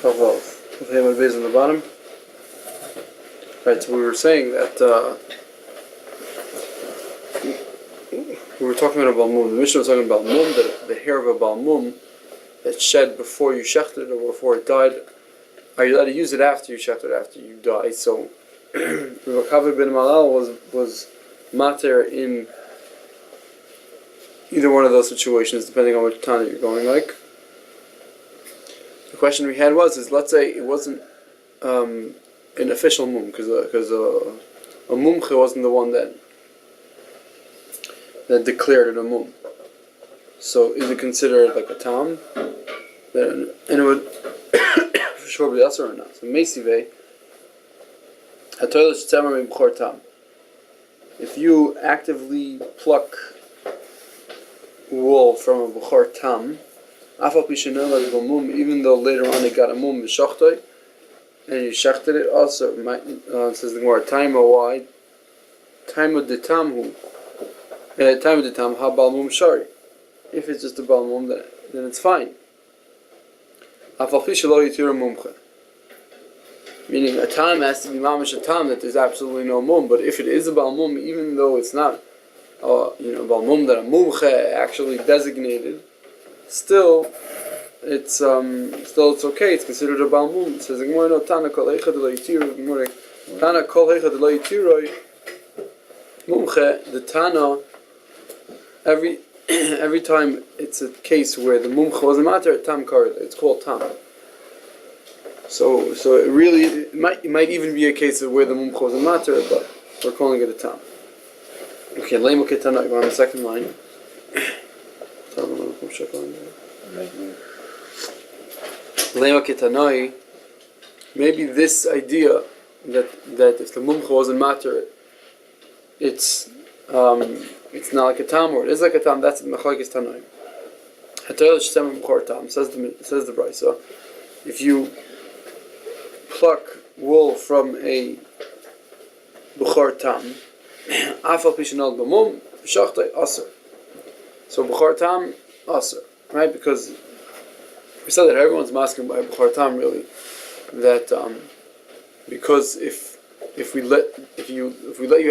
With him and base on the bottom. Right, so we were saying that we were talking about a balmum. The Mishnah was talking about balmum, that the hair of a balmum that's shed before you shechted it or before it died. Are you allowed to use it after you shechted, after you die? So Rabbi ben Malal was mater in either one of those situations, depending on which Tana you're going like. The question we had was, let's say it wasn't an official mum, because a mumche wasn't the one that declared it a mum. So is it considered like a tam? And it would for sure be asur or not. So meisive hatoilah shetzamar bechor tam. If you actively pluck wool from a bechor tam, even though later on it got a mum b'shachtoi, and you shechted it, also says the Gemara, why? Time of the tam ha bal mum shari. If it's just a bal mum, then it's fine. Meaning a tam has to be mamash a tam that there's absolutely no mum. But if it is a bal mum, even though it's not bal mum that a mumche actually designated, still it's okay. It's considered a bal mum. It says no tana kol heicha de lo yitiru. Tana kol heicha de lo yitiru. Mumche, the tana, every time it's a case where the mumche wasn't matter, tam karel. It's called tam. So it might even be a case of where the mumche wasn't matter, but we're calling it a tam. Okay, lema ketana. Go on the second line. Lema ketanoi. Maybe this idea that if the mumche wasn't matter, it's not like a tam, or it is like a tam. That's machlokes tanoim. Hatoilah shetzamar bechor tam, says the brayso. If you pluck wool from a bechor tam, afal pishanol b'mum b'shachtoi asur. So bechor tam asur, right? Because we said that everyone's masking by bechor tam really. That because if we let you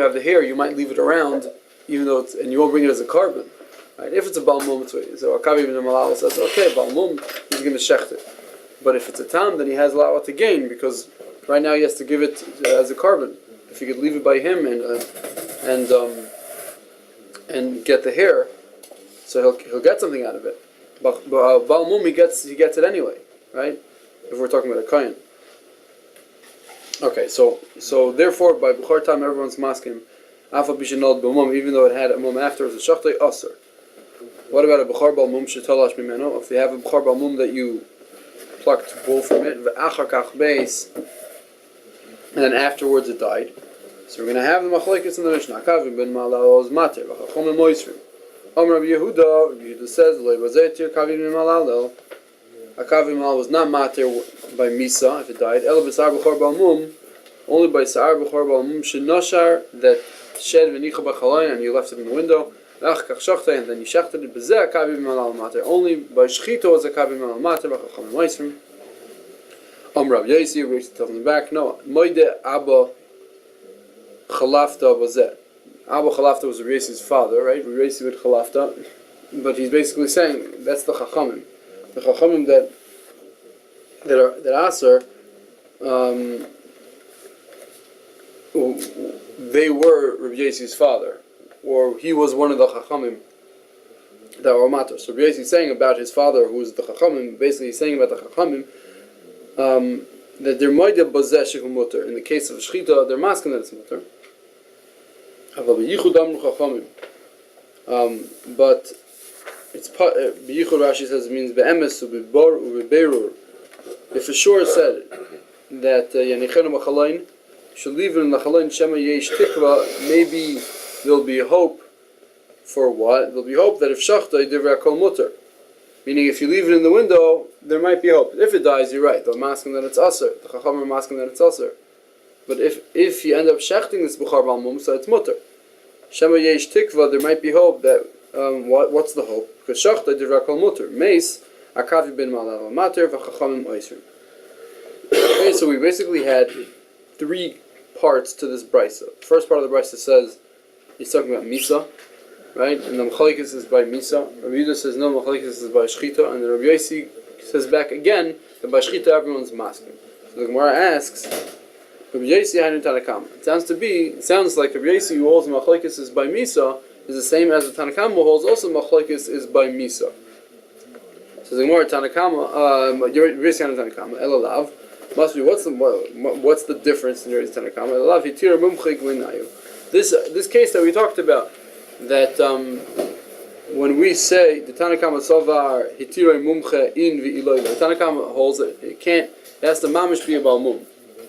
have the hair, you might leave it around, even though and you won't bring it as a carbon, right? If it's a bal mum, so Akavi ben Malal says, okay, bal mum, he's going to shecht it. But if it's a tam, then he has a lot to gain, because right now he has to give it as a carbon. If he could leave it by him and get the hair, so he'll get something out of it. But bal mum, he gets it anyway, right? If we're talking about a kohen. Okay, so therefore by bechor tam everyone's masking afal bishanol b'mum, even though it had a mum after, it's a shachtei asur. What about a bechor bal mum shetalash mimeno? If you have a bechor bal mum that you plucked wool from it, v'achar kach beis, and then afterwards it died. So we're going to have the machlokes in the Mishnah. Akavi ben Malal is mater v'chachomim moisrim. Rabbi Yehuda says lo bazetir akavi ben Malal. Akavi ben Malal was not mater by misa if it died. Ela b'sar bechor bal mum, only by sar bechor bal mum shenoshar that shed v'nicha b'chalayin and you left it in the window. And then you shechted it. B'zeh akavi ben Malal mater. Only by shchita was akavi ben Malal mater v'chachomim moisrim. Rabbi Yosi, we're telling back. No, moide abba chalafta bazeh. Abba chalafta was Rabbi Yosi's father, right? Rabbi Yosi with chalafta, but he's basically saying that's the chachamim. The chachamim that Aser, they were Rabbi Yosi's father, or he was one of the chachamim that were matter. So Rabbi Yosi is saying about his father, who was the chachamim. Basically, he's saying about the chachamim that they're moide bazeh shehu muter. In the case of shchita, they're masking that it's muter. But it's b'yichud Rashi says it means be'emes u'b'bor u'b'beirur. If a shore said that yanichenu b'chalayin should leave it in the chalayin shema yesh tikva, maybe there'll be hope for what? There'll be hope that if shachta divrei kol muter, meaning if you leave it in the window, there might be hope. If it dies, you're right. They're masking that it's asur. The chachamim are masking that it's asur. But if you end up shechting this bechor bal mum, so it's muter. Shema yesh tikva, there might be hope that what's the hope? Because shachta divrei kol muter. Meis akavi ben malal mater v'chachamim oisrim. Okay, so we basically had three parts to this brisa. First part of the brisa says he's talking about misa, right? And the machlokes is by misa. Rabbi Yehuda says no, machlokes is by shchita, and then Rabbi Yossi says back again that by shchita everyone's masking. So the Gemara asks, Rabbi Yossi had Tanakama. It sounds like Rabbi Yossi who holds machlokes is by misa is the same as the Tanakama who holds also machlokes is by misa. So the Gemara Tanakama, Rabbi Yossi had Tanakama, Elav. Must be what's the difference in Rabbi Tanakama? Elav hitir mumchig l'nayu. This case that we talked about, that when we say the Tanakama Sovar Hitirei Mumche in V'iloy, the Tanakama holds that it has to mamish be a Balmum.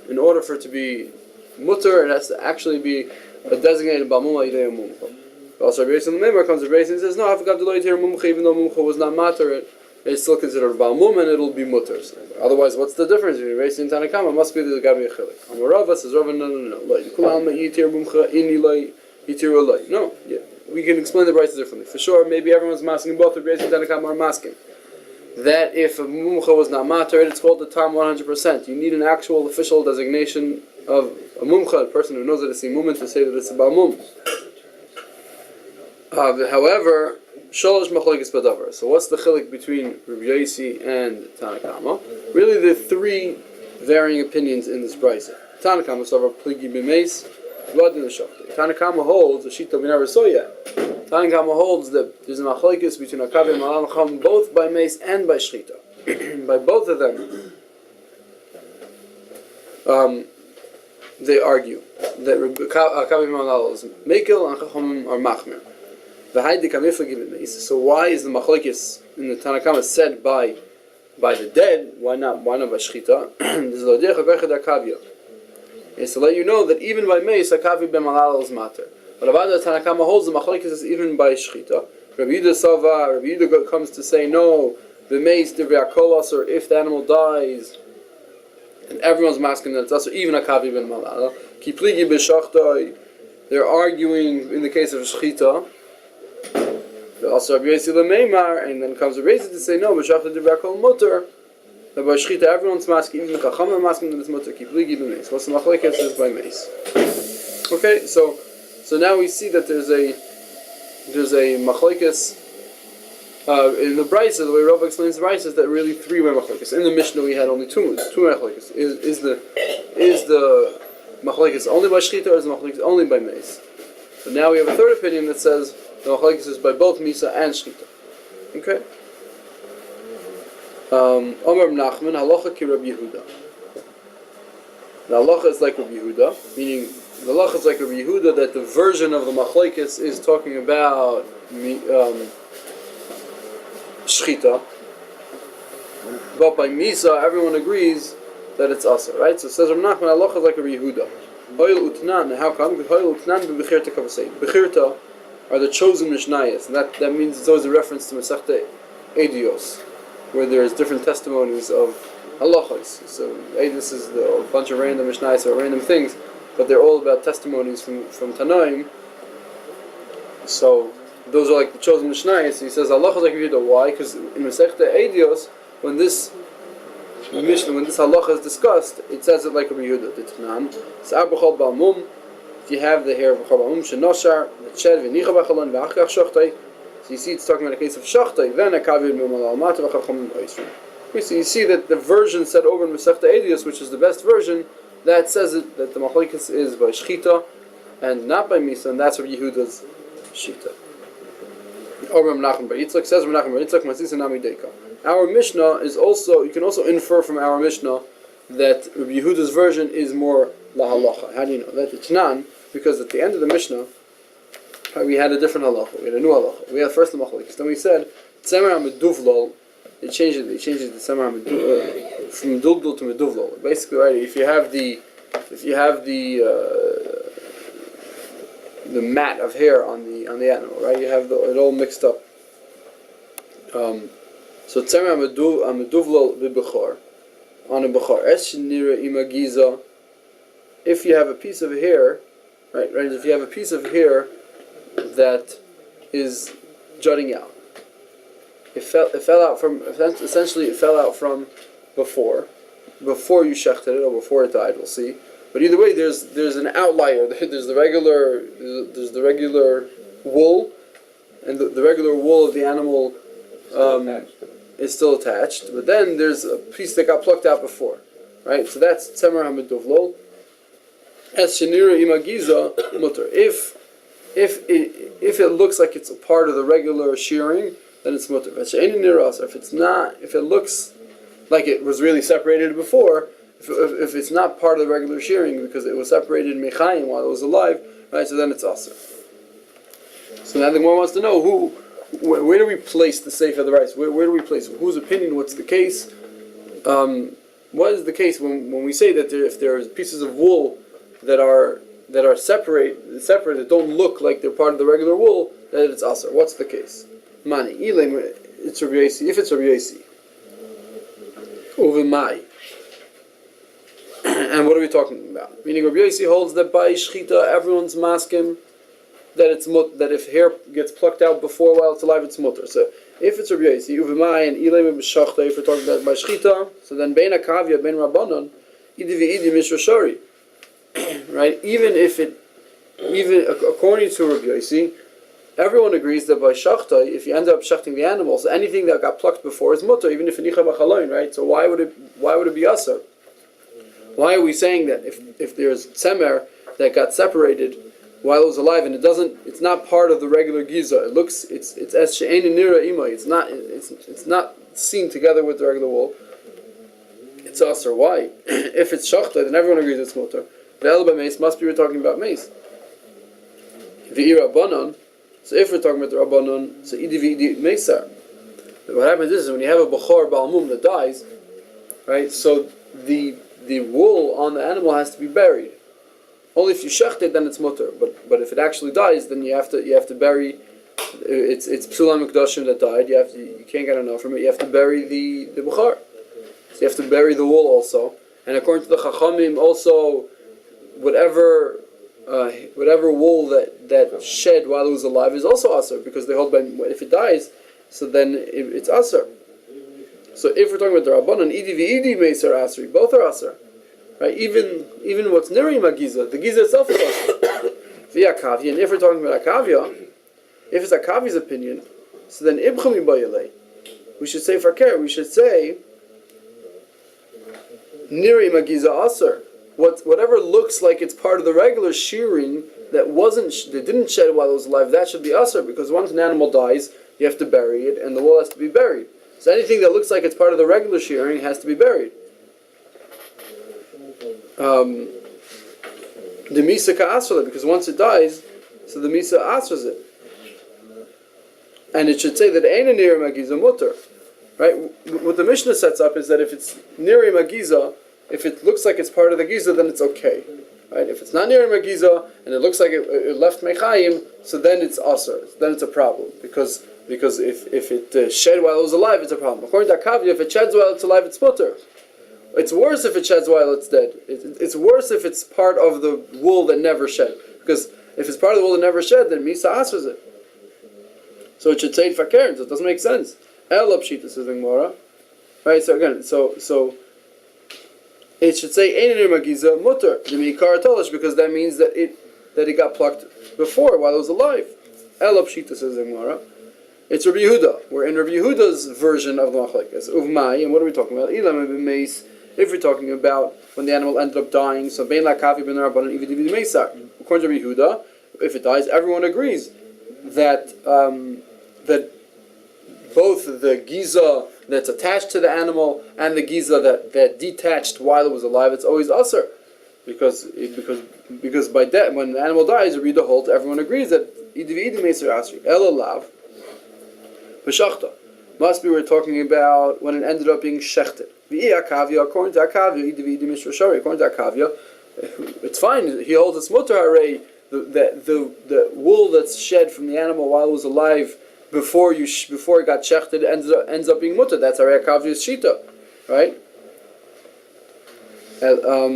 In order for it to be mutter, it has to actually be a designated Balmum Ha'idei Mumche. Also, Rabbi Yossi Lememar comes to Rabbi Yossi and says, no, I forgot to Lo Hitirei Mumche, even though Mumche was not matter, it's still considered a Balmum and it'll be mutter. So, otherwise, what's the difference between Rabbi Yossi and Tanakama? It must be there's got to be a chilik. Amarava says, Rava, no. No, yeah. We can explain the brayta differently. For sure, maybe everyone's masking both Rabbi Yossi and Tanakama are masking. That if a mumcha was not matter, it's called the tam 100%. You need an actual official designation of a mumcha, a person who knows that it's a mumcha, to say that it's a balmum. However, sholosh machlokes badavar. So what's the chilik between Rabbi Yossi and Tanakama? Really, there are three varying opinions in this brayta. Tanakama savar pligi b'meis. Tanakama holds the shita we never saw yet. Tanakama holds that there's a machlokes between Akavi and Malacham both by mace and by shchita. By both of them, they argue that Akavi and Malacham is mekel and Chachamim are machmir. So why is the machlokes in the Tanakama said by the dead? Why not by shchita? Is to let you know that even by meis, Akavi ben Malal is matter. But about the Tanakama holds the machlokes is even by shchita. Rabbi Yehuda comes to say no, the meis dev'akolas, or if the animal dies, and everyone's masking that it's also even Akavi ben Malal. Kipligi b'shachtai, they're arguing in the case of shchita. Also Rabbi Yossi Lemeimar, and then comes Rabbi Yossi to say no, b'shachtai dev'akol mutter. That by shchita everyone's masking, even the Chachamim are masking that it's mutter. Kipligi b'meis. What's the machlokes is by meis. Okay, so now we see that there's a machlokes in the brayso. The way Rav explains the brayso is that really three-way machlokes. In the Mishnah we had only two machlokes. Is the machlokes only by shchita, or is the machlokes only by meis? But now we have a third opinion that says the machlokes is by both misa and shchita. Okay. Omer Nachman halacha ki Rabbi Yehuda. The halacha is like Rabbi Yehuda, meaning the halacha is like Rabbi Yehuda that the version of the machlokes is talking about shchita, but by misa everyone agrees that it's asa, right? So it says Rabbi Nachman halacha is like Rabbi Yehuda. Hoil utnan. How come? Because hoil utnan b'bechirta kavasei. Bechirta are the chosen mishnayos, and that means it's always a reference to Masechta Edios, where there's different testimonies of halachos. So this is a bunch of random mishnayos or random things, but they're all about testimonies from Tanaim. So those are like the chosen mishnayos. So he says halachos like Yehuda. Why? Because in Masechta Edios, when this halacha is discussed, it says it like Rabbi Yehuda. The Tanan. If you have the hair of Bechor Balmum, Shenoshar, the Ched, V'nicha B'chalon, V'achkach Shochtay. So you see it's talking about a case of Shochtay, then Akavi ben Malal Mata V'chachomim Oisrim. So you see that the version said over in Masechta Edios, which is the best version, that says it, that the machlokes is by Shchita and not by Misa, and that's Rabbi Yehuda's Shita. Or Menachem Bar Yitzchak says Menachem Bar Yitzchak Masisa Nami Deika. Our Mishnah is also, you can also infer from our Mishnah that Rabbi Yehuda's version is more La Halacha. How do you know that? It's Nan, because at the end of the Mishnah, we had a different halacha. We had a new halacha. We had first the machlokes. Then we said Tzemer HaMeduvlol. They changed it to Tzemer HaMeduvlol from Dugdul to Meduvlol. Basically, right? If you have the mat of hair on the animal, right? You have it all mixed up. So Tzemer HaMeduvlol v'Bechor on a Bechor. Es Shenira Imagiza. If you have a piece of hair, right? If you have a piece of hair that is jutting out. It fell out from before, before you shechted it or before it died. We'll see. But either way, there's an outlier. There's the regular wool, and the regular wool of the animal is still attached. But then there's a piece that got plucked out before, right? So that's tzemer hamiduvlol. As shenira imagiza mutter. If it looks like it's a part of the regular shearing, then it's mutter. If it's not, if it looks like it was really separated before, if it's not part of the regular shearing because it was separated mechayim while it was alive, right? So then it's aser. So now the Gemara wants to know where do we place the seif of the rice? Where do we place it? Whose opinion? What's the case? What is the case when we say that if there are pieces of wool that are separate that don't look like they're part of the regular wool, that it's aser? What's the case? Mani it's Rabbi Yosi. If it's Rabbi Yosi, uvimai. And what are we talking about? Meaning Rabbi Yosi holds that by shchita everyone's maskim that if hair gets plucked out before while it's alive, it's mutter. So if it's Rabbi Yosi, uvimai and ilay b'shachta, if we're talking about by shchita, so then bein akavia bein rabbanon idi v'idi mishroshari, right? Even according to Rabbi Yosi, everyone agrees that by shachta, if you end up shachting the animals, anything that got plucked before is mutter, even if nicha b'chaloin, right? So why would it be aser? Why are we saying that if there's tzemer that got separated while it was alive and it's not part of the regular giza, it's as she'ein nira imay, it's not seen together with the regular wool, it's aser. Why? If it's shachta, then everyone agrees it's mutter. The el b'meis must be we're talking about meis. BeiRav. So if we're talking about the rabbanon, so idi v'idi meisar. What happens is when you have a bechor ba'al mum that dies, right? So the wool on the animal has to be buried. Only if you shecht it, then it's mutter. But if it actually dies, then you have to bury. It's psulam mikdashim that died. You can't get enough from it. You have to bury the bechor. So you have to bury the wool also. And according to the chachamim, also whatever wool that shed while it was alive is also aser, because they hold by if it dies, so then it's aser. So if we're talking about the rabbanon, idi v'idi meiser asri, both are aser, right? Even what's niri magiza, the giza itself is aser. V'akavia, and if we're talking about akavia, if it's akavia's opinion, so then ibchami bayalei, we should say for Kerem, we should say niri magiza aser. Whatever looks like it's part of the regular shearing that didn't shed while it was alive, that should be aser, because once an animal dies, you have to bury it, and the wool has to be buried. So anything that looks like it's part of the regular shearing has to be buried. The misa ka'asra, because once it dies, so the misa asras it, and it should say that ein niri magiza mutter, right? What the Mishnah sets up is that if it's niri magiza, if it looks like it's part of the giza, then it's okay, right? If it's not niri magiza and it looks like it left mechayim, so then it's aser. Then it's a problem because if it shed while it was alive, it's a problem. According to Akavia, if it sheds while it's alive, it's mutter. It's worse if it sheds while it's dead. It's worse if it's part of the wool that never shed. Because if it's part of the wool that never shed, then Misa asers it. So it should say for Kerem, so it doesn't make sense. El pshita says the Gemara. Right, so again, so it should say Ein Magiza Mutter, the Mikar Tolish, because that means that it got plucked before while it was alive. El pshita says the Gemara. It's Rabbi Yehuda. We're in Rabbi Yehuda's version of the machlekes. Uvmai, and what are we talking about? Ilam b'meis. If we're talking about when the animal ended up dying, so bein lakavi ben rabbanon ivid meisar. According to Rabbi Yehuda, if it dies, everyone agrees that that both the giza that's attached to the animal and the giza that detached while it was alive, it's always aser, because by that when the animal dies, Rabbi Yehuda holds everyone agrees that ivid meisar asri elalav. B'shachta. Must be we're talking about when it ended up being shechted. According to Akavia, according to Akavia, it's fine. He holds a smutter array, the wool that's shed from the animal while it was alive before it got shechted ends up being mutter. That's array Akavia's shita, right?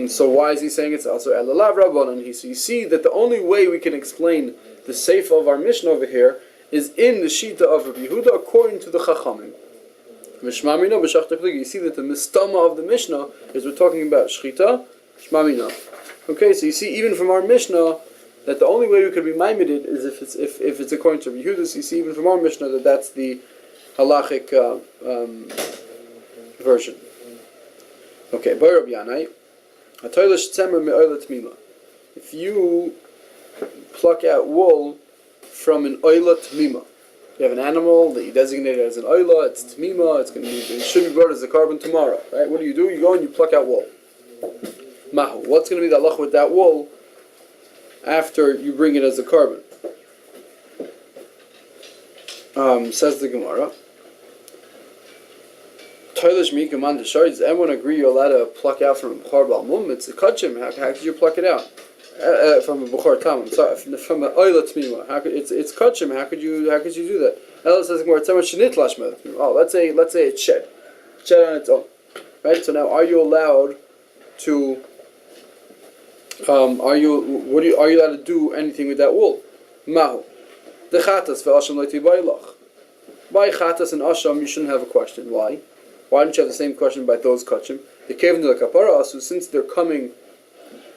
So why is he saying it's also elalav rabbanon? So you see that the only way we can explain the seifa of our mission over here is in the shita of Rabbi Yehuda according to the Chachamim. Mishmamina b'shachta kligi. You see that the mistama of the Mishnah is we're talking about shchita, shmamina. Okay, so you see even from our Mishnah that the only way we could be maimed is if it's according to Rabbi Yehuda. So you see even from our Mishnah that that's the halachic version. Okay, BeiRav Yanai, Hatoilish tzemer me'oila tmima. If you pluck out wool from an oila tmima, you have an animal that you designated as an oila, it's tmima, it should be brought as a carbon tomorrow, right? What do? You go and you pluck out wool. Mahu, what's going to be the halach with that wool after you bring it as a carbon? Says the Gemara. Toilish mi command the shari. Does everyone agree you're allowed to pluck out from a b'chor bal mum? It's a kachim. How could you pluck it out from a b'chor tam? Sorry, from an oila tmima. It's kachim. How could you do that? Elah says Gemara. Oh, let's say it's shed on its own, right? So now, are you allowed to? Are you allowed to do anything with that wool? Mahu. The chatas ve'asham loyti bailach. By chatas and asham, you shouldn't have a question. Why? Why don't you have the same question by those kachim? They came into the kapara asu, since they're coming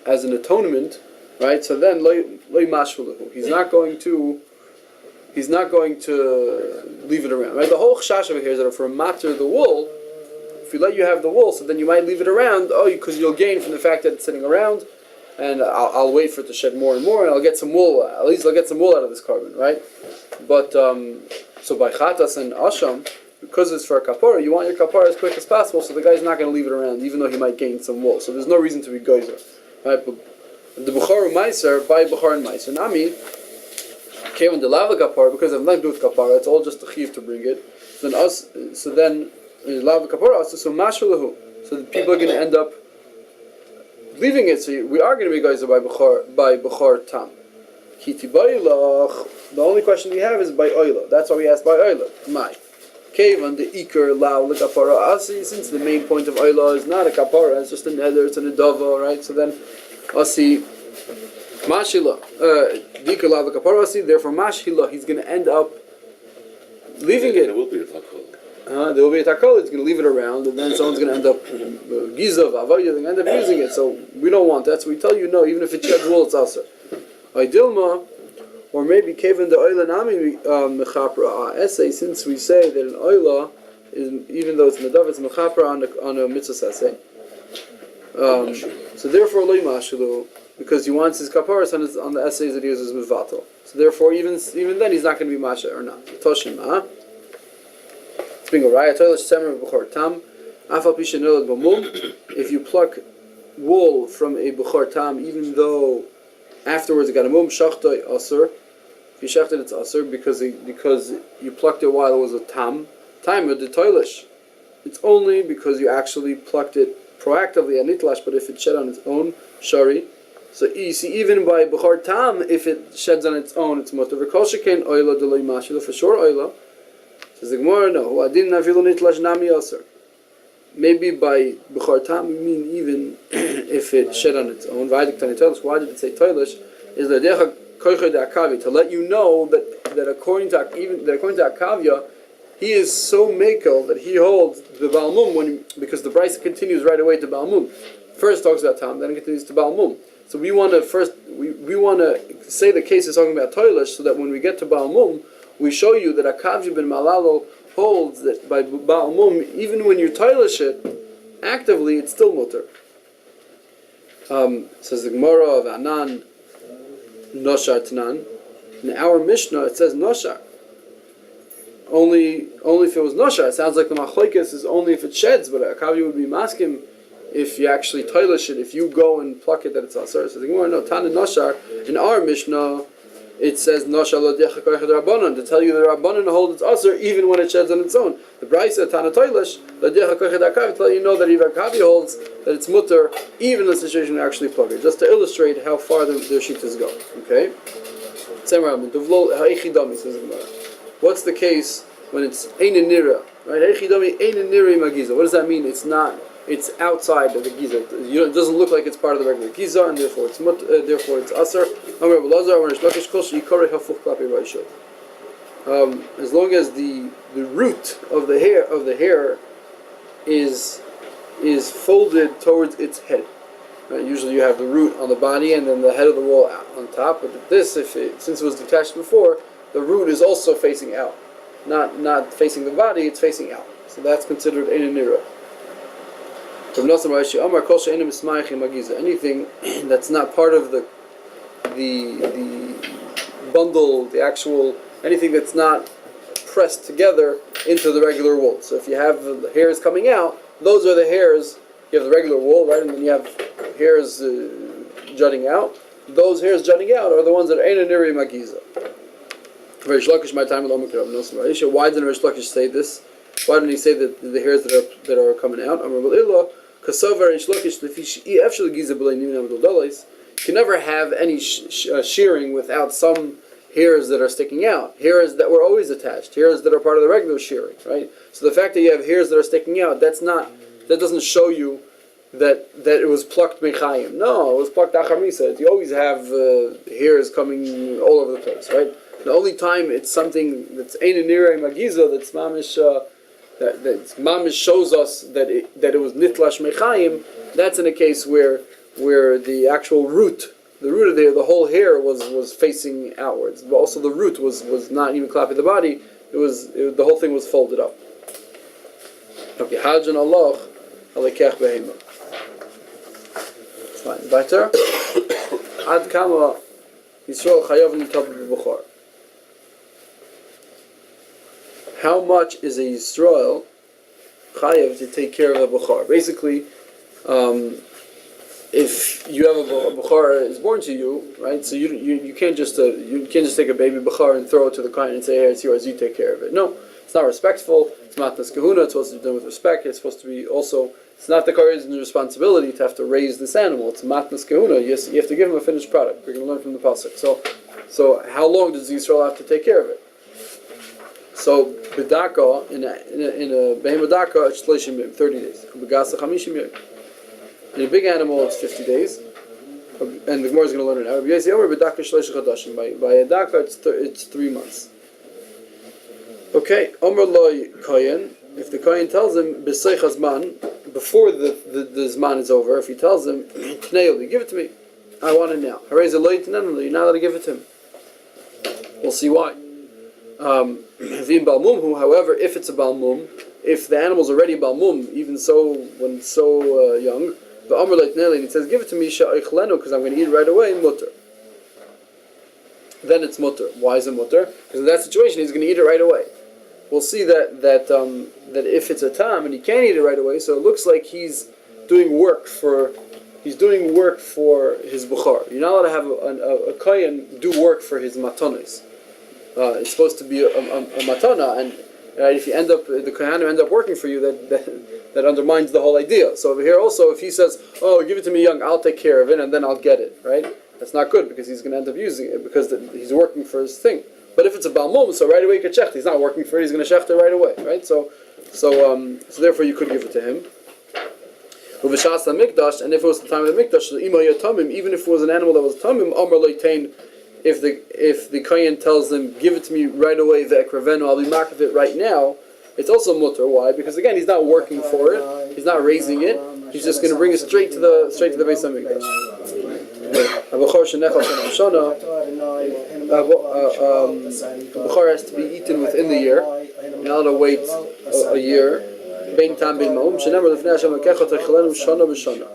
as an atonement, right? So then loy mashvalahu. He's not going to leave it around. Right? The whole chashash over here is that for a matter of the wool, if you let you have the wool, so then you might leave it around. Because you'll gain from the fact that it's sitting around. And I'll wait for it to shed more and more, and I'll get some wool. At least I'll get some wool out of this carbon, right? But so by chatas and asham, because it's for a kapara, you want your kapara as quick as possible. So the guy's not going to leave it around, even though he might gain some wool. So there's no reason to be geyser, right? But the bechor meiser by bechor and meiser nami came on the lava kapara because of nothing to do with kapara. It's all just a chiv to bring it. So then lava kapara so mashalahu. So the people are going to end up leaving it, so we are going to be geyser by bechor tam. Kiti bailach. The only question we have is by oila. That's why we asked by oila. My kevan the iker lao the kapara asi. Since the main point of oila is not a kapara, it's just a nether, it's an adava, right? So then asi mashila the iker lao the kapara asi. Therefore mashila, he's going to end up leaving it. There will be a takol. There will be a takol. It's going to leave it around, and then someone's going to end up gizav avaya. They're going to end up using it. So we don't want that. So we tell you no. Even if it sheds wool, it's also. Dilma, or maybe kevan the oila nami mechapra essay. Since we say that an oila is, even though it's nadav, it's mechapra on a mitzvah essay. So therefore loy mashulu, because he wants his kaparas on the essays that he uses mivatal. So therefore even then he's not going to be masha or not. Toshima. If you pluck wool from a bechor tam, even though afterwards it got a mum shachtoi asur, if you shachted it's asur because you plucked it while it was a tam with the toilish. It's only because you actually plucked it proactively at nitlash, but if it shed on its own, shari. So you see, even by bechor tam, if it sheds on its own, it's mutter. V'kol shekain oila deloi mashila, for sure oila. Says the Gemara, no. Maybe by bechor tam we mean even if it shed on its own. Why did it say toilish? Is to let you know that according to Akavya, he is so makel that he holds the balmum because the brisa continues right away to balmum. First talks about tam, then it continues to balmum. So we want to say the case is talking about toilish, so that when we get to balmum, we show you that Akavya ben Malalo holds that by Baal Mum, even when you toilish it, actively, it's still mutter. Says the Gemara of Anan, Noshar Tanan. In our Mishnah, it says Noshar. Only if it was Noshar. It sounds like the Machlokes is only if it sheds, but Akavya would be maskim if you actually toilish it, if you go and pluck it, that it's asar. So the Gemara, no, Tanan Noshar. In our Mishnah, it says Nosha lo decha koyach Rabbanon, to tell you that Rabbanon holds its usher even when it sheds on its own. The Brisa Tana Toilish lo decha koyach Akav, tell you know that even Akavi holds that it's mutter even in the situation where you actually plug it. Just to illustrate how far their shittas go. Okay. What's the case when it's ein nira? Right? What does that mean? It's not. It's outside of the giza. It doesn't look like it's part of the regular giza, and therefore it's aser. as long as the root of the hair is folded towards its head. Right? Usually you have the root on the body and then the head of the wool on top. But this, since it was detached before, the root is also facing out, not facing the body; it's facing out. So that's considered ein nira. Anything that's not part of the bundle, the actual, anything that's not pressed together into the regular wool. So if you have the hairs coming out, those are the hairs. You have the regular wool, right, and then you have hairs jutting out. Those hairs jutting out are the ones that are ein nira magiza. Rish Lakish, my time alone. Why didn't Rish Lakish say this? Why didn't he say that the hairs that are coming out? You can never have any shearing without some hairs that are sticking out, hairs that were always attached, hairs that are part of the regular shearing, right? So the fact that you have hairs that are sticking out, that doesn't show you that it was plucked mechayim. No, it was plucked achar misa. You always have hairs coming all over the place, right? The only time it's something that's ein nira magiza, that's mamish, that mamish shows us that it was nitlash mechayim. That's in a case where the actual root of the whole hair was facing outwards. But also the root was not even clapping the body. The whole thing was folded up. Okay, hajan Allah alekech behema. Fine. Weiter. Ad kama Yisrael chayav nitab b'bukhar. How much is a Yisrael chayav to take care of a bukhar? Basically, if you have a bukhar is born to you, right? So you can't just take a baby bukhar and throw it to the kohen and say, "Hey, it's yours. You take care of it." No, it's not respectful. It's matnas kahuna. It's supposed to be done with respect. It's supposed to be also. It's not the kohen's responsibility to have to raise this animal. It's matnas kahuna. You have to give him a finished product. We're going to learn from the pasuk. So how long does Yisrael have to take care of it? So b'daka in a behema daka it's 30 days. B'gasa 50 yom. In a big animal it's 50 days. And the Gemara is going to learn it now. By a daka it's 3 months. Okay, Omer loy kohen. If the kohen tells him b'seichas man before the zman is over, if he tells him Kneili, give it to me, I want it now. You're not allowed to give it to him. We'll see why. However, if it's a balmum, if the animal's already balmum, even so when it's so young, the Amr like Nelly, and he says, give it to me, because I'm going to eat it right away, mutter. Then it's mutter. Why is it mutter? Because in that situation, he's going to eat it right away. We'll see that if it's a tam and he can't eat it right away, so it looks like he's doing work for his bukhar. You're not allowed to have a kohen do work for his matanis. It's supposed to be a matana, and if you the kohanim end up working for you, that undermines the whole idea. So over here also, if he says, "Oh, give it to me young, I'll take care of it, and then I'll get it," right? That's not good because he's going to end up using it because he's working for his thing. But if it's a balmum, so right away he could shecht. He's not working for it; he's going to shecht it right away, right? So therefore you could give it to him. And if it was the time of the mikdash, even if it was an animal that was tamim, amar leitain. If the kohen tells them, give it to me right away, ve'ekravenu, I'll be makif it right now, it's also mutter. Why? Because again, he's not working for it, he's not raising it, he's just going to bring it straight to the Beis Hamikdash. The Bechor has to be eaten within the year. You're not allowed to wait a year. Bein tam bein ma'um, shenemar lefnei Hashem lekecha techilenu shana b'shana.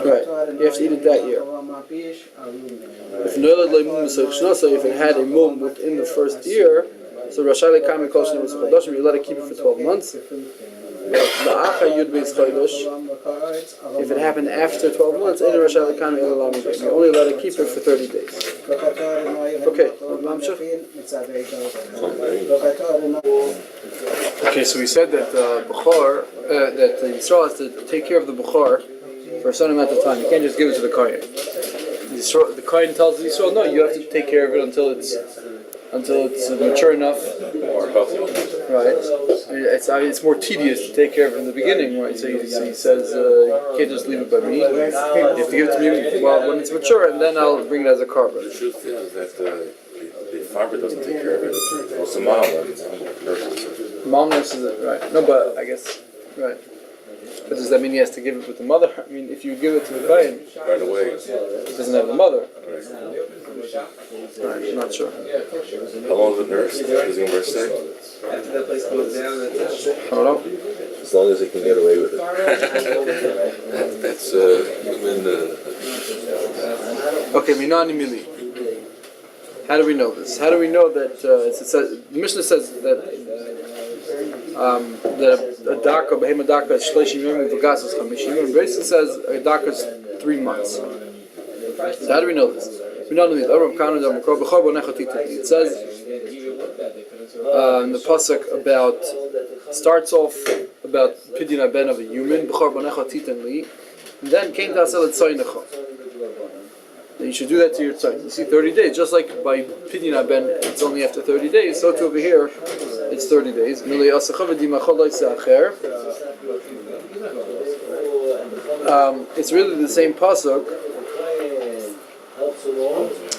Right, you have to eat it that year. If it had a mum within the first year, so Rashai lekam kol shneim chadashim, you let it keep it for 12 months. If it happened after 12 months, you only let it keep it for 30 days. Okay, okay, so we said that Bechor, that the Yisrael has to take care of the Bechor for a certain amount of time. You can't just give it to the kohen. The kohen tells the Yisrael, no, you have to take care of it until it's until it's mature enough. Right. It's more tedious to take care of it in the beginning, right? So he says, you can't just leave it by me. You have to give it to me when it's mature, and then I'll bring it as a carbon. The truth is that the farmer doesn't take care of it. It's the mom that Mom nurses it, right? No, but I guess, right. But does that mean he has to give it with the mother? I mean, if you give it to the guy right away, it doesn't have the mother. Right, I'm not sure. How long is the nurse? Is he going to stay? I don't know. As long as he can get away with it. That's human. Okay, minani mili. How do we know this? How do we know that it says, the Mishnah says that a daka, behema daka is shleishim yomi v'gasas chamishim, and Brayson says a daka is 3 months. So how do we know this? We know that it says in the pasuk about, starts off about pidyon ben of a human, and then came to asel tzaynecha. You should do that to your tzayne. You see, 30 days, just like by pidyon ben, it's only after 30 days. So too over here, it's 30 days. It's really the same pasuk.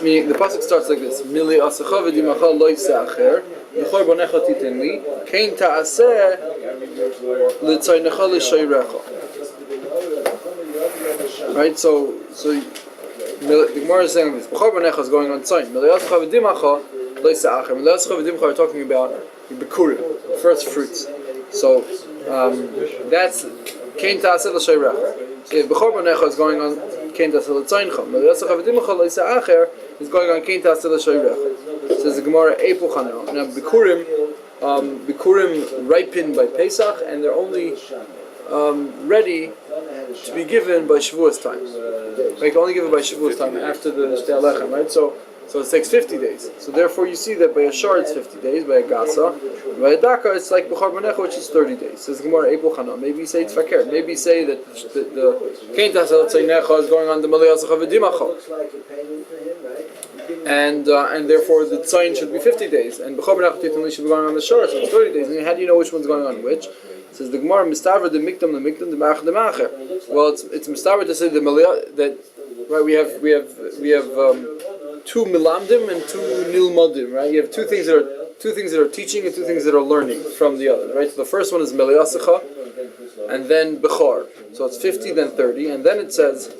Meaning the pasuk starts like this: Mili asacha v'dimachal lo yisa'acher, b'chor bonecha titen li, kein ta'aseh l'tzaynecha l'shayrecha. Right. So the Gemara is saying this: b'chor bonecha is going on tzayin. Mili asacha v'dimacha lo yisa'acher. Mili asacha v'dimcha are talking about bekurim, first fruits. So that's kein ta'aseh l'shayrecha. So b'chor bonecha is going on kein ta'aseh l'tzaynecha. Mili asacha v'dimacha lo yisa'acher is going on kein ta'aseh l'shayrecha. Says the Gemara epuchano. Now bikurim ripen by Pesach, and they're only ready to be given by Shavuos time. They can only give it by Shavuos time after the Shtei Alechem, right? So it takes 50 days. So therefore you see that by a shar it's 50 days, by a gasa. By a daka it's like b'char b'necha, which is 30 days. Says the Gemara epuchano. Maybe you say it's fakir. Maybe you say that the kein ta'aseh l'tzaynecha is going on the Mali Asacha v'dimacha. And therefore the tzayin should be 50 days, and b'chor b'nachot titanli should be going on the shor, so it's 30 days. And how do you know which one's going on which? It says the Gemara mistaver the mikdam the ma'ach the ma'acher. Well, it's mistaver to say the maliyah that right. We have 2 milamdim and 2 nilmadim. Right. You have two things that are teaching and 2 things that are learning from the other. Right. So the first one is meliyasacha, and then bechor. So it's 50, then 30, and then it says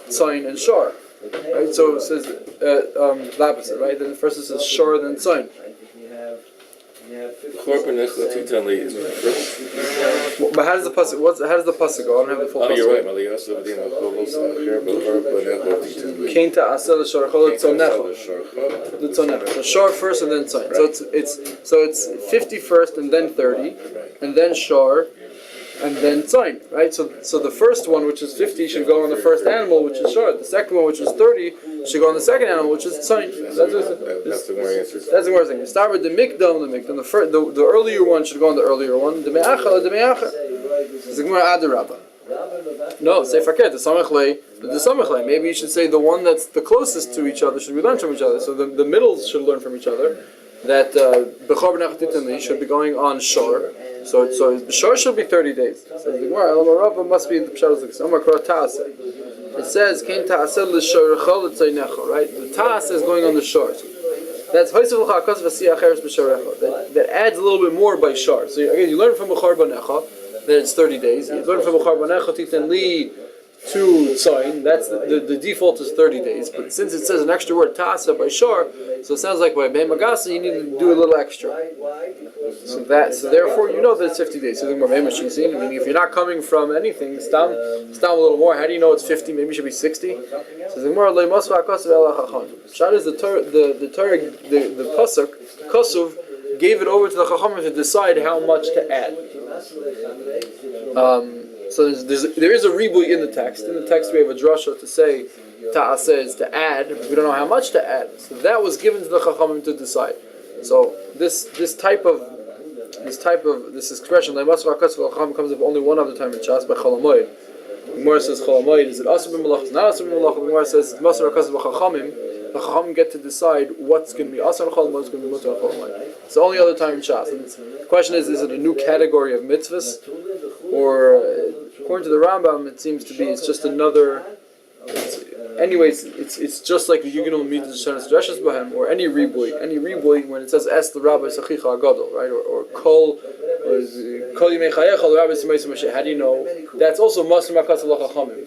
tzayin and shor. Right, so it says the opposite, right? Then first it says shor, then tzayin. But how does the pasuk? How does the pasuk go? I don't have the full pasuk. You're right. Kein ta'aseh l'shorcha l'tzonecha. So shor first and then tzayin. So it's 50 first and then 30, and then shor. And then tzayin, right? So the first one, which is 50, should go on the first animal, which is short. The second one, which is 30, should go on the second animal, which is tzayin. That's the more answer. That's the more thing. Start with the mikdam. The earlier one should go on the earlier one. The me'achal, the me'achal. The Gemara adarabba. No, say fakir. The samachlei. Maybe you should say the one that's the closest to each other should be learned from each other. So the middles should learn from each other. That b'chor b'nachot titanli should be going on shor. So the shor should be 30 days. Says the Gemara, must be the pshat like this. It says kein ta'aseh l'shorcha l'tzaynecha. Right, the ta'aseh is going on the shor. That's that adds a little bit more by shor. So again, you learn from b'chor b'necha that it's 30 days. You learn from b'chor b'necha titanli to tzayin. That's the default is 30 days. But since it says an extra word ta'aseh by shor, so it sounds like by behemagasa you need to do a little extra. So therefore you know that it's 50 days. So meaning if you're not coming from anything, stam a little more. How do you know it's 50? Maybe it should be 60. So the Gemara Shad is the pasuk Kosuv gave it over to the Chachamim to decide how much to add. So there is a ribui in the text. In the text we have a drasha to say ta'aseh is to add. We don't know how much to add. So that was given to the Chachamim to decide. So this expression comes up only one other time in Shas by Cholamoid. The Gemara says Cholamoid, is it asur b'malach? It's not asur b'malach. The Gemara says Masar HaKasav Chachamim. the Chacham get to decide what's going to be Asar Chol and what's going to be Mutar Chol. It's the only other time in Shas. And the question is it a new category of mitzvahs? Or, according to the Rambam, it seems to be it's just another. It's just like the Yuginol Midas Shanas Dreshas Bahem, or any riboy, when it says Es the Rabbi Sachicha Agadol, right? Or Kol, or Kol Yimei Chayecha, Rabbi Simayis Moshe. How do you know? That's also Masr Makas Allah Chachamim.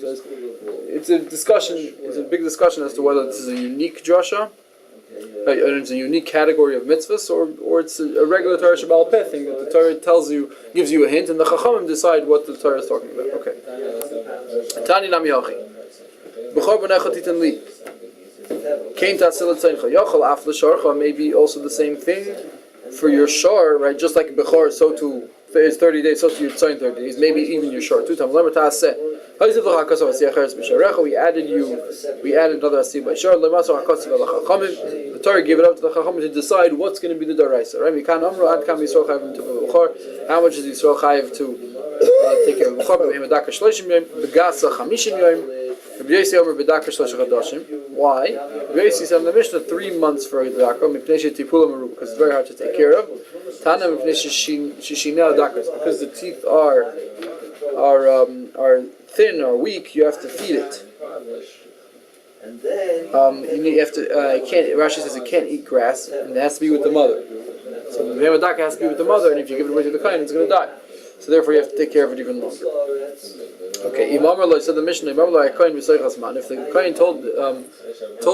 It's a discussion, it's a big discussion as to whether this is a unique drasha, right, and it's a unique category of mitzvahs, or it's a regular Torah Shabbal Peh thing that the Torah gives you a hint, and the Chachamim decide what the Torah is talking about. Okay. Tani Nam Yachi. Bechor B'necha Titan Li. Kain Tatzilat Tzeincha. Yachal Af L'Sharcha may be also the same thing for your shar, right? Just like Bechor, so too is 30 days, so too your Tzayin 30 days, maybe even your shar. Two times. Lemar Ta'aseh. We added another asiyah by shar. The Torah gave it up to the Chachamim to decide what's going to be the daraisa. Right? How much is Yisrael chayiv to take care of the Why? He said in the Mishnah 3 months for a daka because it's very hard to take care of. Because the teeth are thin or weak, you have to feed it. Rashi says it can't eat grass, and it has to be with the mother. So the Behemoth has to be with the mother, and if you give it away to the kohen, it's going to die. So therefore, you have to take care of it even longer. Okay, said the Mishnah, if the kohen told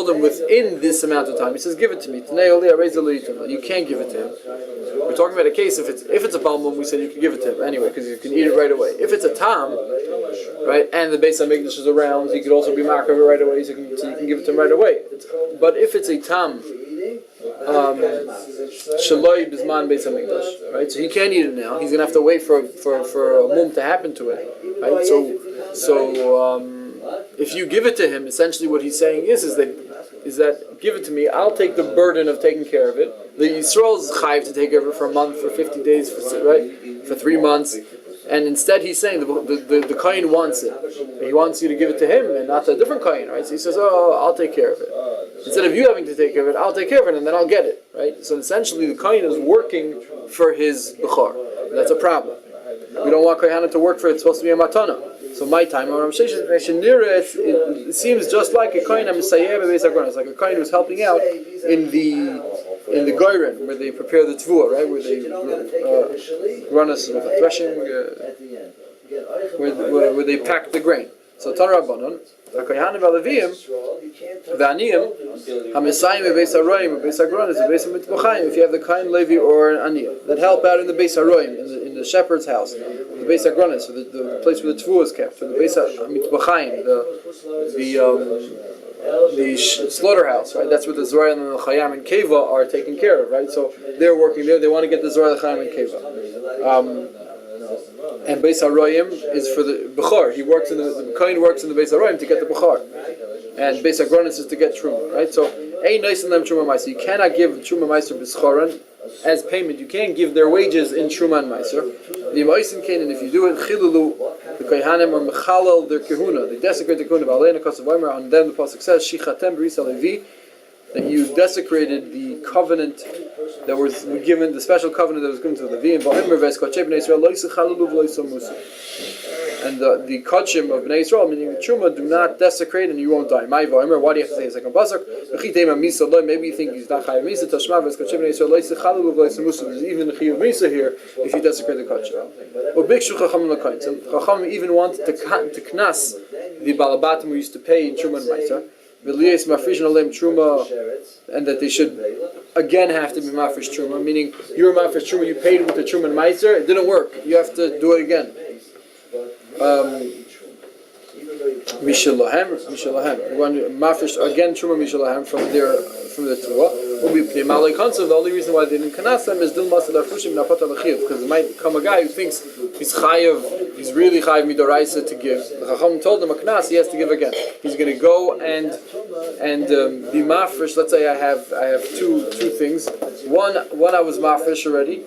him within this amount of time, he says, "Give it to me." You can't give it to him. We're talking about a case if it's a balmum, we said you can give it to him anyway because you can eat it right away. If it's a tam, right, and the Beis HaMikdash is around, he could also be makar right away, so you can give it to him right away. But if it's a tam, shaloi bisman Beis HaMikdash, right? So he can't eat it now. He's gonna have to wait for a mum to happen to it, right? So if you give it to him, essentially what he's saying is that give it to me. I'll take the burden of taking care of it. The Yisrael's chayiv to take care of it for a month, for 50 days, for 3 months, and instead he's saying the kohen wants it. He wants you to give it to him and not to a different kohen, right? So he says, "Oh, I'll take care of it." Instead of you having to take care of it, I'll take care of it and then I'll get it, right? So essentially the kohen is working for his bechor. That's a problem. We don't want kohanim to work for it. It's supposed to be a matana. So my time, it seems just like a kohen it's like a kohen who's helping out in the goyren where they prepare the tvua, right? Where they run us with a threshing, where they pack the grain. So Tan Rabbanon, HaKohanim v'Alevim, v'Aniyim, HaMesayim v'Beis HaRoim, v'Beis HaGronis, v'Beis HaMitbachayim, if you have the Kohen Levi or an Aniyim, that help out in the Beis HaRoim, in the shepherd's house, the Beis HaGronis, so the place where the tvua is kept, or the Beis HaMitbachayim, the slaughterhouse, right? That's where the Zorah and the Chayam and Keva are taken care of, right? So they're working there, they want to get the Zorah, the Chayam and Keva. And Beis HaRoim is for the Bechor. The Kohen works in the Beis HaRoim to get the Bechor. And Beis HaGronis is to get Truma, right? So, Ein Nisan Lem Truma Meiser. You cannot give Truma Meiser B'schoran as payment. You can't give their wages in Truma and Meiser. The Meisin Kain, and if you do it, Chilulu, the Kohanim are Mechalal their Kehuna. They desecrate the Kehuna. V'aleina Kosav Omer, on them the Pasuk says, Shichatem B'Risa Levi, that you desecrated the covenant that was given, the special covenant that was given to the Levi, and the Kodshim of Bnei Yisrael, meaning the Truma, do not desecrate and you won't die. Why do you have to say a second pasuk? Maybe you think he's not chayav misa. Tashma v'eskot Bnei Yisrael loy sechalu v'loy semusu. There's even a chayav misa here if you desecrate the Kodshim. Chachamim even wanted to knas the balabatim who used to pay in Truma and Meiser. And that they should again have to be mafresh truma, meaning you were mafresh truma, you paid with the truma and meiser, it didn't work. You have to do it again. Mishalahem. You want mafresh again truma mishalahem from the tua. The only reason why they didn't kanas them is because there might come a guy who thinks he's chayav, he's really chayav midoraisa to give. The Chacham told him a knas, he has to give again. He's going to go and be mafresh. Let's say I have two things. One I was mafresh already.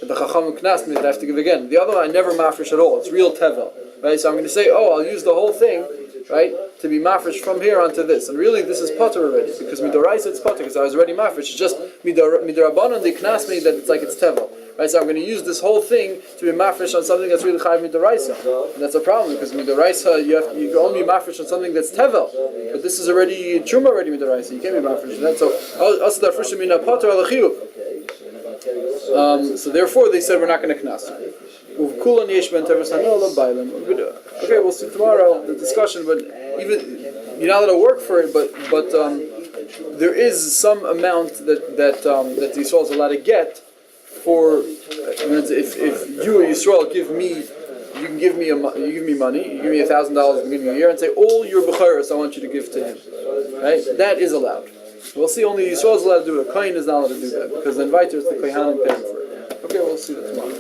The Chacham knas me that I have to give again. The other one I never mafresh at all. It's real tevel, right? So I'm going to say, I'll use the whole thing right? To be mafresh from here onto this. And really this is potter already, because midoraisa it's potter, because I was already mafresh. It's just midorabanan, they knas me that it's like it's tevel. Right, so I'm going to use this whole thing to be mafresh on something that's really chayiv midoraisa. And that's a problem, because midoraisa, you can only be mafresh on something that's tevel. But this is already truma already midoraisa. You can't be mafresh on that. So also the first mina potter al chiyuv. So therefore they said we're not going to knas. Okay, we'll see tomorrow the discussion, but even you're not allowed to work for it, but there is some amount that the Yisrael is allowed to get for if you Yisrael give me money, you give me $1,000, you give me a year, and say all your bechoros I want you to give to him. Right? That is allowed. We'll see. Only Yisrael is allowed to do it. A kohen is not allowed to do that because the inviter is the kohanim paying for it. Okay, we'll see that tomorrow.